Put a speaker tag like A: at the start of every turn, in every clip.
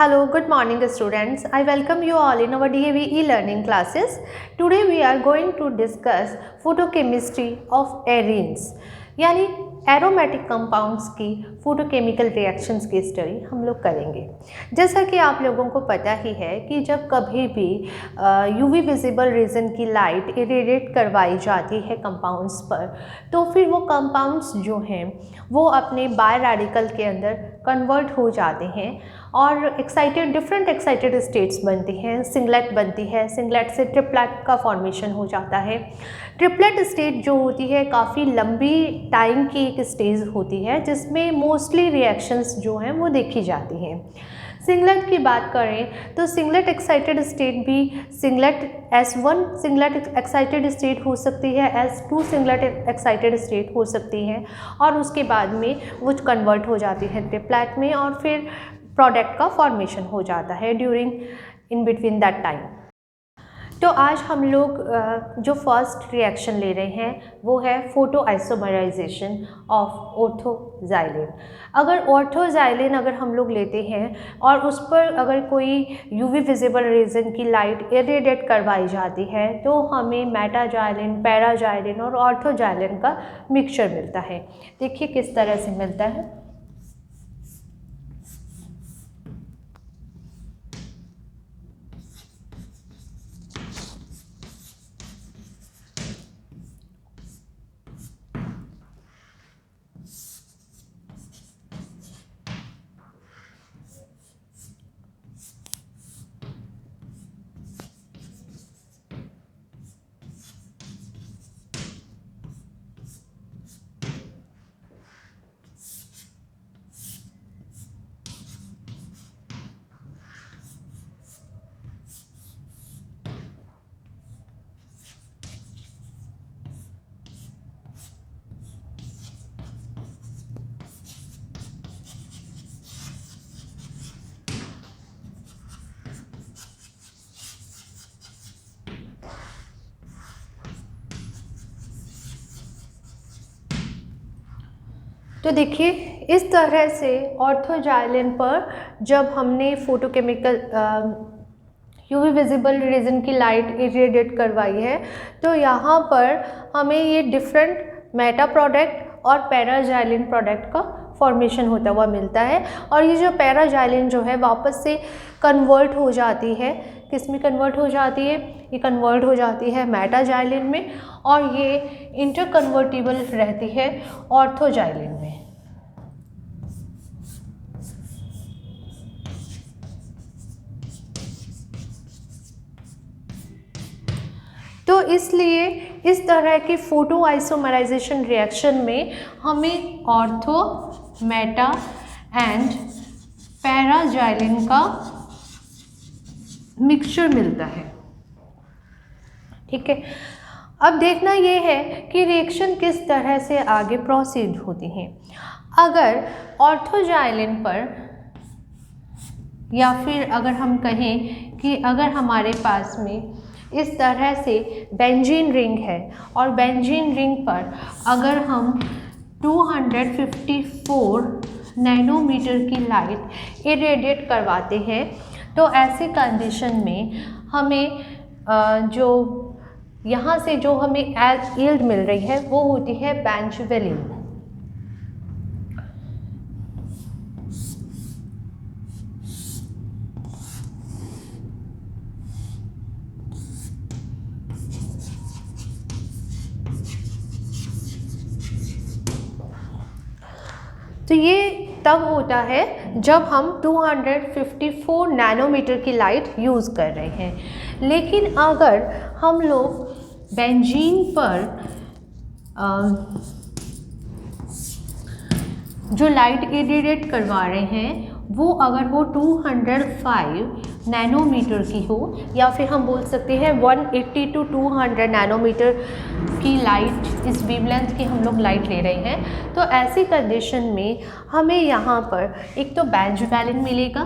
A: Hello, good morning students. I welcome you all in our DAV e-learning classes. Today we are going to discuss photochemistry of arenes यानी aromatic compounds की photochemical reactions की study हम लोग करेंगे। जैसा कि आप लोगों को पता ही है कि जब कभी भी यूवी विजिबल रीजन की लाइट इरेडिएट करवाई जाती है कंपाउंड्स पर, तो फिर वो कंपाउंड्स जो हैं वो अपने बाय रेडिकल के अंदर कन्वर्ट हो जाते हैं और डिफरेंट एक्साइटेड स्टेट्स बनती हैं। सिंगलेट बनती है, सिंगलेट से ट्रिपलेट का फॉर्मेशन हो जाता है। ट्रिपलेट स्टेट जो होती है काफ़ी लंबी टाइम की एक स्टेज होती है जिसमें मोस्टली रिएक्शंस जो हैं वो देखी जाती हैं। सिंगलेट की बात करें तो सिंगलेट एक्साइटेड स्टेट भी singlet S1 singlet excited state हो सकती है, S2 सिंगलेट एक्साइटेड स्टेट हो सकती है और उसके बाद में वो कन्वर्ट हो जाती है ट्रिपलेट में और फिर प्रोडक्ट का फॉर्मेशन हो जाता है during in between that time. तो आज हम लोग जो फर्स्ट रिएक्शन ले रहे हैं वो है फोटो आइसोमराइजेशन ऑफ ऑर्थोजाइलिन। अगर ऑर्थोजाइलिन अगर हम लोग लेते हैं और उस पर अगर कोई यूवी विजिबल रीजन की लाइट इरेडिएट करवाई जाती है तो हमें मेटाजाइलिन, पैराजाइलिन और ऑर्थोजाइलिन का मिक्सचर मिलता है। देखिए किस तरह से मिलता है। तो देखिए इस तरह से ऑर्थोजाइलिन पर जब हमने फोटोकेमिकल यूवी विजिबल रीजन की लाइट इरेडिएट करवाई है तो यहाँ पर हमें ये डिफरेंट मेटा प्रोडक्ट और पैराजाइलिन प्रोडक्ट का फॉर्मेशन होता हुआ मिलता है। और ये जो पैराजाइलिन जो है वापस से कन्वर्ट हो जाती है, किस में कन्वर्ट हो जाती है? ये कन्वर्ट हो जाती है मेटाजाइलिन में और ये इंटरकन्वर्टिबल रहती है ऑर्थोजाइलिन में। तो इसलिए इस तरह की फोटो आइसोमराइजेशन रिएक्शन में हमें ऑर्थो, मेटा एंड पैराजाइलिन का मिक्सचर मिलता है। ठीक है, अब देखना ये है कि रिएक्शन किस तरह से आगे प्रोसीड होती है। अगर ऑर्थोजाइलिन पर या फिर अगर हम कहें कि अगर हमारे पास में इस तरह से बेंजीन रिंग है और बेंजीन रिंग पर अगर हम 254 नैनोमीटर की लाइट इरेडिएट करवाते हैं तो ऐसे कंडीशन में हमें जो यहाँ से जो हमें यील्ड मिल रही है वो होती है बेंजोवेलिन। तो ये तब होता है जब हम 254 नैनोमीटर की लाइट यूज़ कर रहे हैं। लेकिन अगर हम लोग बेंजीन पर जो लाइट इरेडिएट करवा रहे हैं वो अगर वो 205 नैनोमीटर की हो या फिर हम बोल सकते हैं 180 to 200 नैनोमीटर की लाइट, इस वेवलेंथ की हम लोग लाइट ले रहे हैं, तो ऐसी कंडीशन में हमें यहाँ पर एक तो बेंजोवेलिन मिलेगा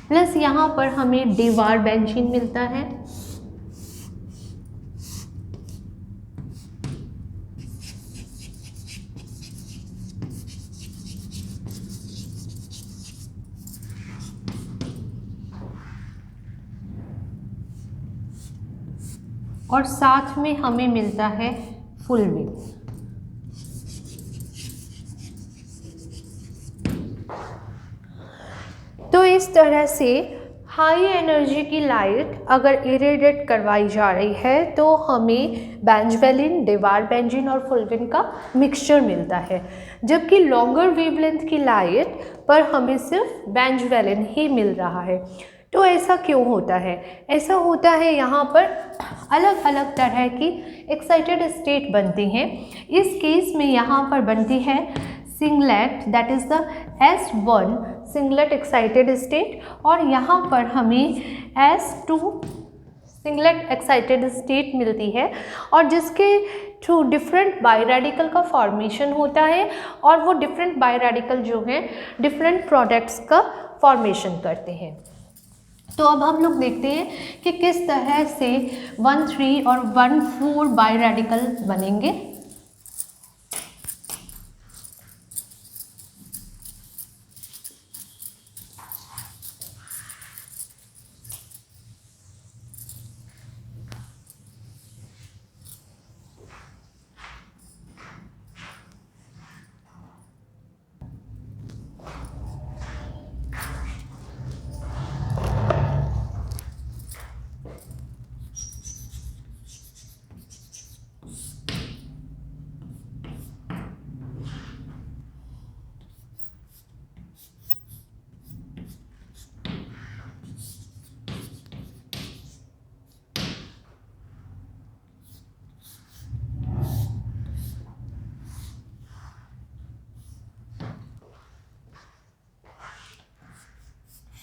A: प्लस यहाँ पर हमें डिवार बेंजीन मिलता है और साथ में हमें मिलता है फुलविन। तो इस तरह से हाई एनर्जी की लाइट अगर इरेडिएट करवाई जा रही है तो हमें बेंजवेलिन, डेवारबेंजीन और फुलविन का मिक्सचर मिलता है, जबकि लॉन्गर वेवलेंथ की लाइट पर हमें सिर्फ बेंजवेलिन ही मिल रहा है। तो ऐसा क्यों होता है? ऐसा होता है यहाँ पर अलग अलग तरह की एक्साइटेड स्टेट बनती हैं। इस केस में यहाँ पर बनती है singlet, that is the S1 singlet excited state, और यहाँ पर हमें S2 सिंगलेट एक्साइटेड स्टेट मिलती है, और जिसके थ्रू डिफरेंट बाई रेडिकल का फॉर्मेशन होता है, और वो डिफरेंट बाई रेडिकल जो हैं डिफरेंट प्रोडक्ट्स का फॉर्मेशन करते हैं। तो अब हम लोग देखते हैं कि किस तरह से 1,3 और 1,4 बाई रेडिकल बनेंगे।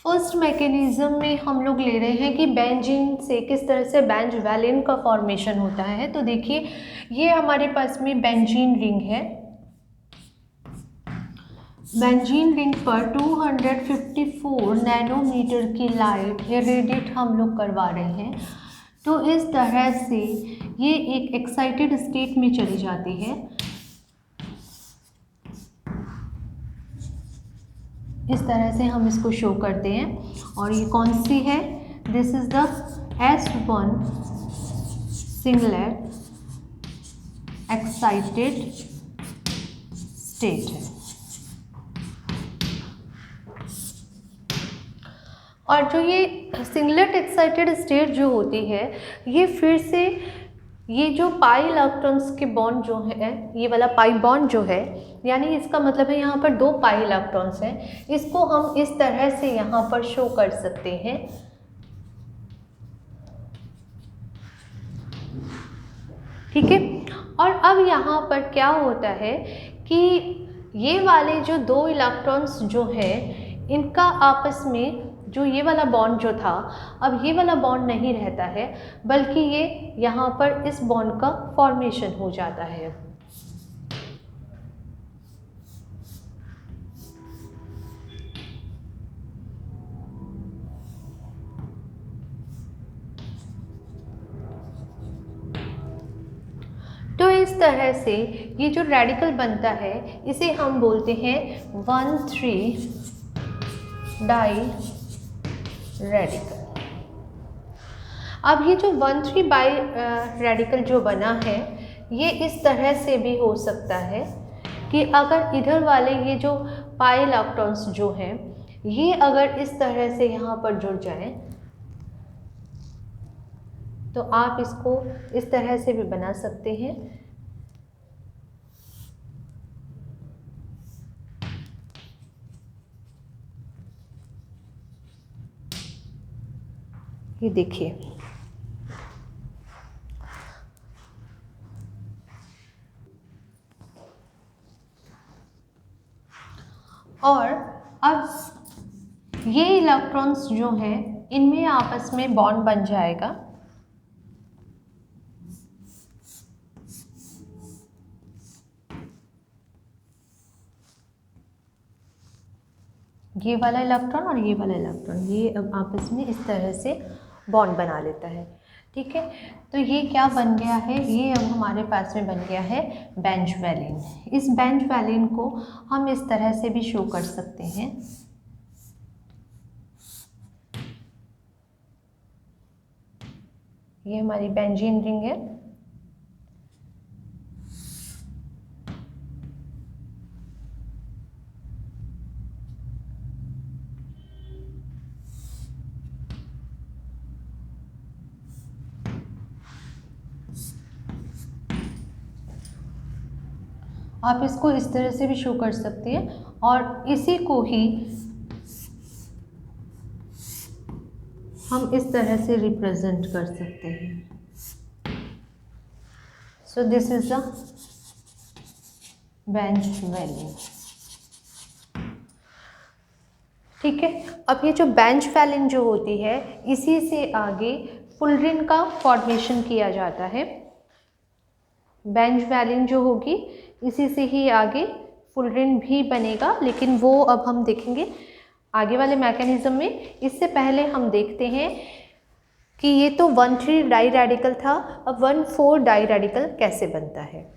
A: फर्स्ट मैकेनिज्म में हम लोग ले रहे हैं कि बेंजीन से किस तरह से बेंजवेलिन का फॉर्मेशन होता है। तो देखिए, ये हमारे पास में बेंजीन रिंग है। बेंजीन रिंग पर 254 नैनोमीटर की लाइट इरेडिएट हम लोग करवा रहे हैं। तो इस तरह से ये एक एक्साइटेड स्टेट में चली जाती है। इस तरह से हम इसको शो करते हैं, और ये कौन सी है? This is the S1 singlet excited state है। और जो ये सिंगलेट एक्साइटेड स्टेट जो होती है, ये फिर से ये जो पाई इलेक्ट्रॉन्स के बॉन्ड जो है, ये वाला पाई बॉन्ड जो है, यानी इसका मतलब है यहाँ पर 2 पाई इलेक्ट्रॉन्स हैं, इसको हम इस तरह से यहाँ पर शो कर सकते हैं। ठीक है। और अब यहाँ पर क्या होता है कि ये वाले जो 2 इलेक्ट्रॉन्स जो हैं, इनका आपस में जो ये वाला बॉन्ड जो था, अब ये वाला बॉन्ड नहीं रहता है, बल्कि ये यहाँ पर इस बॉन्ड का फॉर्मेशन हो जाता है। तो इस तरह से ये जो रेडिकल बनता है, इसे हम बोलते हैं 1,3 डाई रेडिकल। अब ये जो 1,3 बाई रेडिकल जो बना है, ये इस तरह से भी हो सकता है कि अगर इधर वाले ये जो पाई इलेक्ट्रॉन्स जो हैं, ये अगर इस तरह से यहाँ पर जुड़ जाएं, तो आप इसको इस तरह से भी बना सकते हैं। ये देखिए, और अब ये इलेक्ट्रॉन्स जो हैं, इनमें आपस में बॉन्ड बन जाएगा। ये वाला इलेक्ट्रॉन और ये वाला इलेक्ट्रॉन, ये अब आपस में इस तरह से बॉन्ड बना लेता है। ठीक है, तो ये क्या बन गया है? ये अब हमारे पास में बन गया है बेंजवेलिन। इस बेंजवेलिन को हम इस तरह से भी शो कर सकते हैं। ये हमारी बेंजीन रिंग है। आप इसको इस तरह से भी शो कर सकते हैं और इसी को ही हम इस तरह से रिप्रेजेंट कर सकते हैं। So this is the bench value. ठीक है, अब ये जो बेंच वैल्यू जो होती है, इसी से आगे फुलरिन का फॉर्मेशन किया जाता है। बेंच वैल्यू जो होगी इसी से ही आगे फुलरिन भी बनेगा, लेकिन वो अब हम देखेंगे आगे वाले मैकेनिज्म में। इससे पहले हम देखते हैं कि ये तो 1,3 डाई रेडिकल था, अब 1,4 डाई रेडिकल कैसे बनता है।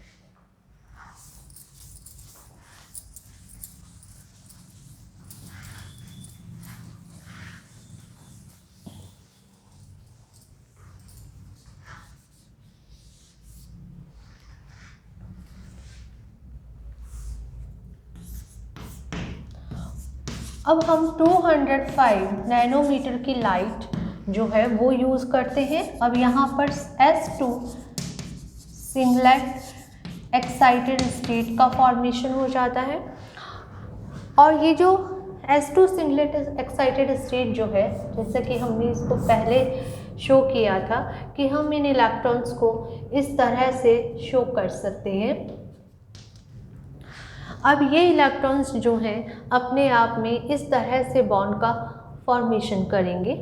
A: अब हम 205 नैनोमीटर की लाइट जो है वो यूज़ करते हैं। अब यहाँ पर S2 सिंगलेट एक्साइटेड स्टेट का फॉर्मेशन हो जाता है। और ये जो S2 सिंगलेट एक्साइटेड स्टेट जो है, जैसे कि हमने इसको पहले शो किया था कि हम इन इलेक्ट्रॉन्स को इस तरह से शो कर सकते हैं। अब ये इलेक्ट्रॉन्स जो हैं अपने आप में इस तरह से बॉन्ड का फॉर्मेशन करेंगे।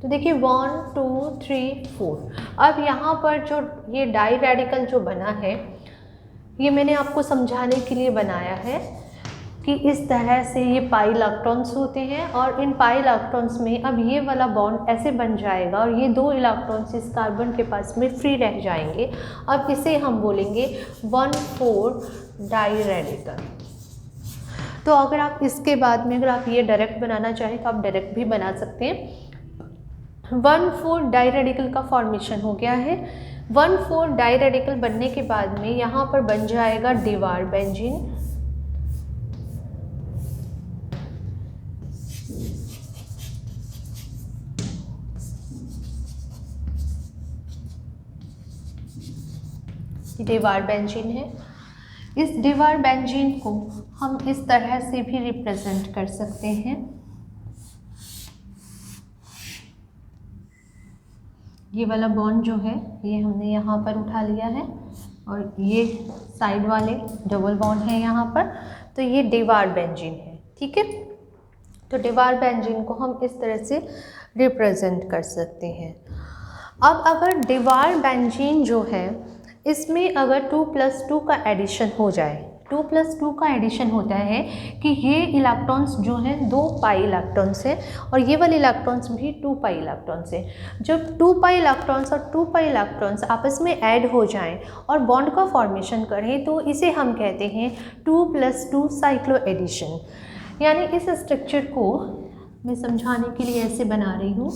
A: तो देखिए 1 2 3 4। अब यहाँ पर जो ये डाई रेडिकल जो बना है, ये मैंने आपको समझाने के लिए बनाया है कि इस तरह से ये पाई इलेक्ट्रॉन्स होते हैं और इन पाई इलेक्ट्रॉन्स में अब ये वाला बॉन्ड ऐसे बन जाएगा और ये 2 इलेक्ट्रॉन्स इस कार्बन के पास में फ्री रह जाएंगे। अब इसे हम बोलेंगे 1,4 डाई रेडिकल। तो अगर आप इसके बाद में अगर आप ये डायरेक्ट बनाना चाहें तो आप डायरेक्ट भी बना सकते हैं। 1,4 डाई रेडिकल का फॉर्मेशन हो गया है। 1,4 डाई रेडिकल बनने के बाद में यहाँ पर बन जाएगा डिवार बेंजीन। डिवार बेंजीन है। इस डिवार बेंजीन को हम इस तरह से भी रिप्रेजेंट कर सकते हैं। ये वाला बॉन्ड जो है ये हमने यहाँ पर उठा लिया है और ये साइड वाले डबल बॉन्ड है यहाँ पर, तो ये डिवार बेंजीन है। ठीक है, तो डिवार बेंजीन को हम इस तरह से रिप्रेजेंट कर सकते हैं। अब अगर डिवार बेंजीन जो है इसमें अगर 2+2 का एडिशन हो जाए, 2+2 का एडिशन होता है कि ये इलेक्ट्रॉन्स जो हैं 2 पाई इलेक्ट्रॉन्स हैं और ये वाले इलेक्ट्रॉन्स भी 2 पाई इलेक्ट्रॉन्स हैं। जब 2 पाई इलेक्ट्रॉन्स और 2 पाई इलेक्ट्रॉन्स आपस में ऐड हो जाएं और बॉन्ड का फॉर्मेशन करें तो इसे हम कहते हैं 2+2 साइक्लो एडिशन। यानी इस स्ट्रक्चर को मैं समझाने के लिए ऐसे बना रही हूँ।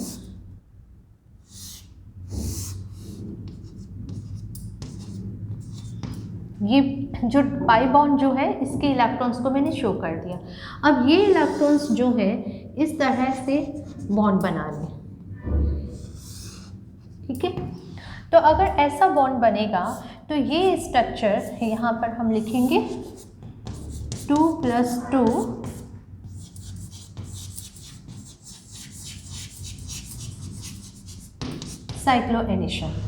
A: ये जो पाई बॉन्ड जो है इसके इलेक्ट्रॉन्स को मैंने शो कर दिया। अब ये इलेक्ट्रॉन्स जो है इस तरह से बॉन्ड बना लें। ठीक है, तो अगर ऐसा बॉन्ड बनेगा तो ये स्ट्रक्चर यहाँ पर हम लिखेंगे 2+2 साइक्लो एडिशन।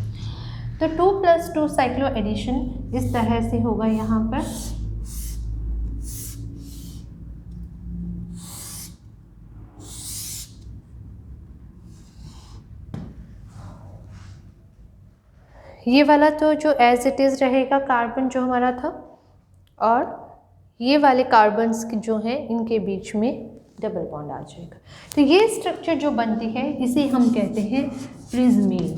A: तो 2+2 साइक्लो एडिशन इस तरह से होगा यहाँ पर। ये वाला तो जो एज इट इज़ रहेगा कार्बन जो हमारा था, और ये वाले कार्बन्स जो हैं इनके बीच में डबल बॉन्ड आ जाएगा। तो ये स्ट्रक्चर जो बनती है इसे हम कहते हैं प्रिज्मीन।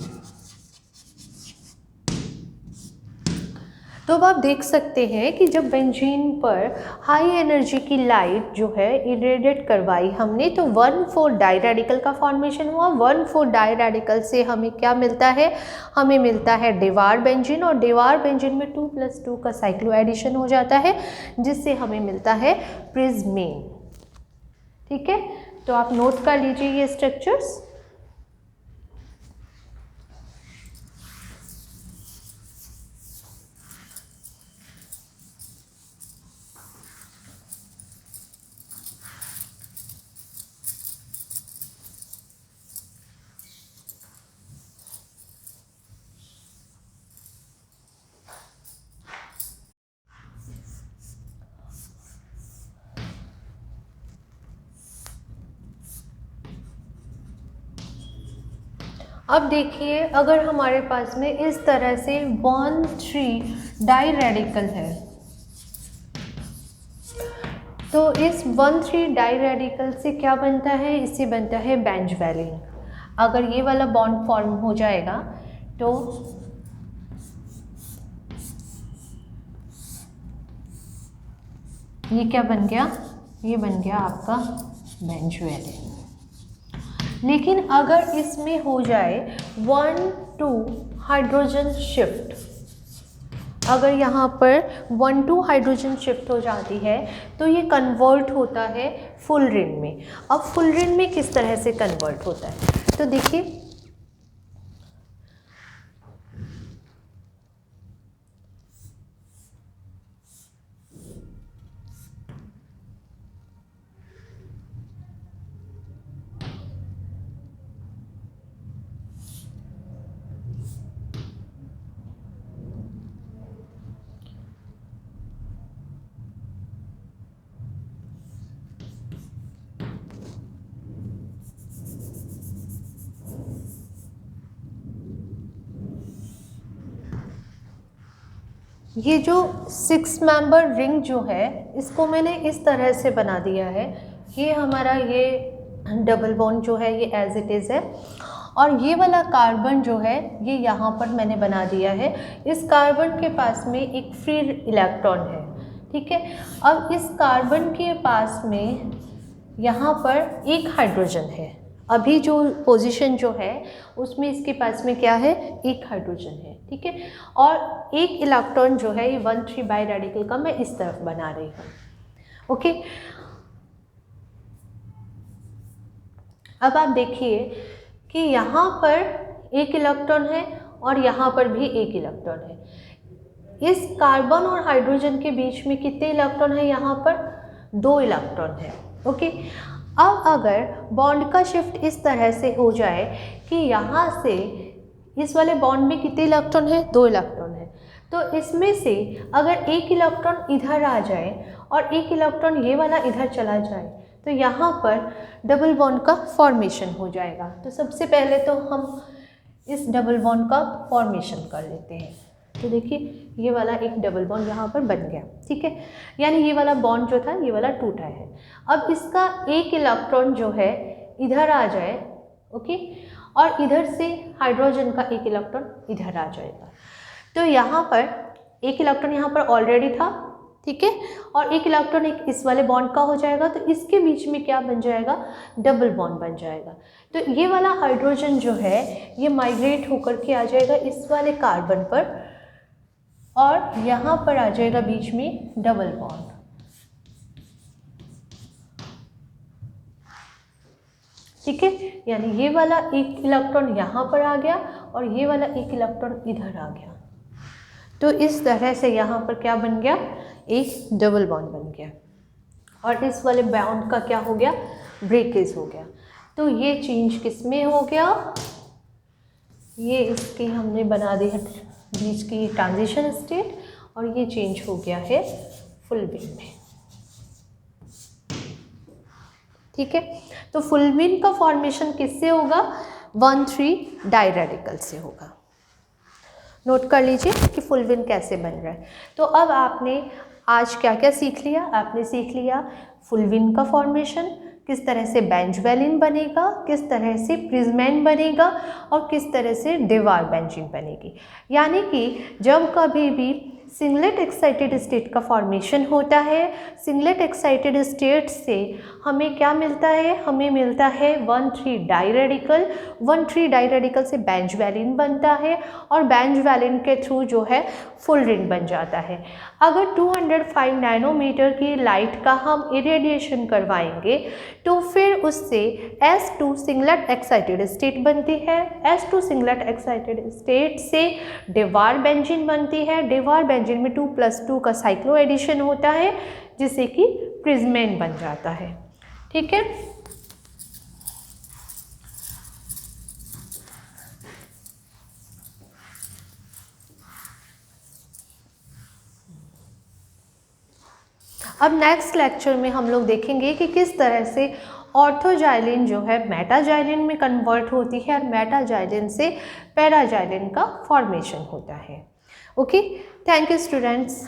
A: तो अब आप देख सकते हैं कि जब बेंजीन पर हाई एनर्जी की लाइट जो है इरेडिएट करवाई हमने, तो 1,4 डाई रेडिकल का फॉर्मेशन हुआ। 1,4 डाई रेडिकल से हमें क्या मिलता है, हमें मिलता है डेवार बेंजीन, और डेवार बेंजीन में 2+2 का साइक्लो एडिशन हो जाता है, जिससे हमें मिलता है प्रिज्मीन। ठीक है, तो आप नोट कर लीजिए ये स्ट्रक्चर्स। अब देखिए, अगर हमारे पास में इस तरह से 1,3 डाई रेडिकल है, तो इस 1,3 डाई रेडिकल से क्या बनता है, इससे बनता है बेंजवैलिन। अगर ये वाला बॉन्ड फॉर्म हो जाएगा तो ये क्या बन गया, ये बन गया आपका बेंजवैलिन। लेकिन अगर इसमें हो जाए 1,2 हाइड्रोजन शिफ्ट, अगर यहाँ पर 1,2 हाइड्रोजन शिफ्ट हो जाती है तो ये कन्वर्ट होता है फुलरिन में। अब फुलरिन में किस तरह से कन्वर्ट होता है, तो देखिए ये जो 6 मेंबर रिंग जो है इसको मैंने इस तरह से बना दिया है। ये हमारा ये डबल बॉन्ड जो है ये एज इट इज़ है, और ये वाला कार्बन जो है ये यहाँ पर मैंने बना दिया है। इस कार्बन के पास में एक फ्री इलेक्ट्रॉन है, ठीक है। अब इस कार्बन के पास में यहाँ पर एक हाइड्रोजन है, अभी जो पोजीशन जो है उसमें इसके पास में क्या है, एक हाइड्रोजन है, ठीक है। और एक इलेक्ट्रॉन जो है ये 1,3 बाई रेडिकल का मैं इस तरफ बना रही हूँ, ओके। अब आप देखिए कि यहाँ पर एक इलेक्ट्रॉन है और यहाँ पर भी एक इलेक्ट्रॉन है। इस कार्बन और हाइड्रोजन के बीच में कितने इलेक्ट्रॉन है, यहाँ पर 2 इलेक्ट्रॉन है, ओके। अब अगर बॉन्ड का शिफ्ट इस तरह से हो जाए कि यहाँ से इस वाले बॉन्ड में कितने इलेक्ट्रॉन है, 2 इलेक्ट्रॉन है, तो इसमें से अगर एक इलेक्ट्रॉन इधर आ जाए और एक इलेक्ट्रॉन ये वाला इधर चला जाए तो यहाँ पर डबल बॉन्ड का फॉर्मेशन हो जाएगा। तो सबसे पहले तो हम इस डबल बॉन्ड का फॉर्मेशन कर लेते हैं। तो देखिए ये वाला एक डबल बॉन्ड यहाँ पर बन गया, ठीक है। यानी ये वाला बॉन्ड जो था ये वाला टूटा है। अब इसका एक इलेक्ट्रॉन जो है इधर आ जाए, ओके, और इधर से हाइड्रोजन का एक इलेक्ट्रॉन इधर आ जाएगा। तो यहाँ पर एक इलेक्ट्रॉन यहाँ पर ऑलरेडी था, ठीक है, और एक इलेक्ट्रॉन एक इस वाले बॉन्ड का हो जाएगा, तो इसके बीच में क्या बन जाएगा, डबल बॉन्ड बन जाएगा। तो ये वाला हाइड्रोजन जो है ये माइग्रेट होकर के आ जाएगा इस वाले कार्बन पर और यहाँ पर आ जाएगा बीच में डबल बॉन्ड, ठीक है। यानी ये वाला एक इलेक्ट्रॉन यहाँ पर आ गया और ये वाला एक इलेक्ट्रॉन इधर आ गया। तो इस तरह से यहाँ पर क्या बन गया, एक डबल बॉन्ड बन गया और इस वाले बॉन्ड का क्या हो गया, ब्रेकेज हो गया। तो ये चेंज किस में हो गया, ये इसकी हमने बना दी है बीच की ट्रांजिशन स्टेट और ये चेंज हो गया है फुलविन में, ठीक है। तो फुलविन का फॉर्मेशन किससे होगा, 1,3 डाई रेडिकल से होगा। नोट कर लीजिए कि फुलविन कैसे बन रहा है। तो अब आपने आज क्या क्या सीख लिया, आपने सीख लिया फुलविन का फॉर्मेशन, किस तरह से बेंजवेलिन बनेगा, किस तरह से प्रिज्मेन बनेगा और किस तरह से डिवार बेंजीन बनेगी। यानी कि जब कभी भी सिंगलेट एक्साइटेड स्टेट का फॉर्मेशन होता है, सिंगलेट एक्साइटेड स्टेट से हमें क्या मिलता है, हमें मिलता है 1,3 डाइरेडिकल, 1,3 डाइरेडिकल से बेंजवेलिन बनता है और बेंजवेलिन के थ्रू जो है फुलरिन बन जाता है। अगर 205 नैनोमीटर की लाइट का हम इरेडिएशन करवाएंगे तो फिर उससे S2 सिंगलेट एक्साइटेड स्टेट बनती है, S2 सिंगलेट एक्साइटेड स्टेट से डिवार बेंजीन बनती है, डिवार बेंजीन में 2+2 का साइक्लो एडिशन होता है जिससे कि प्रिज्मेन बन जाता है। ठीक है, अब नेक्स्ट लेक्चर में हम लोग देखेंगे कि किस तरह से ऑर्थोजाइलिन जो है मेटाजाइलिन में कन्वर्ट होती है और मेटाजाइलिन से पैराजाइलिन का फॉर्मेशन होता है। Okay, thank you students.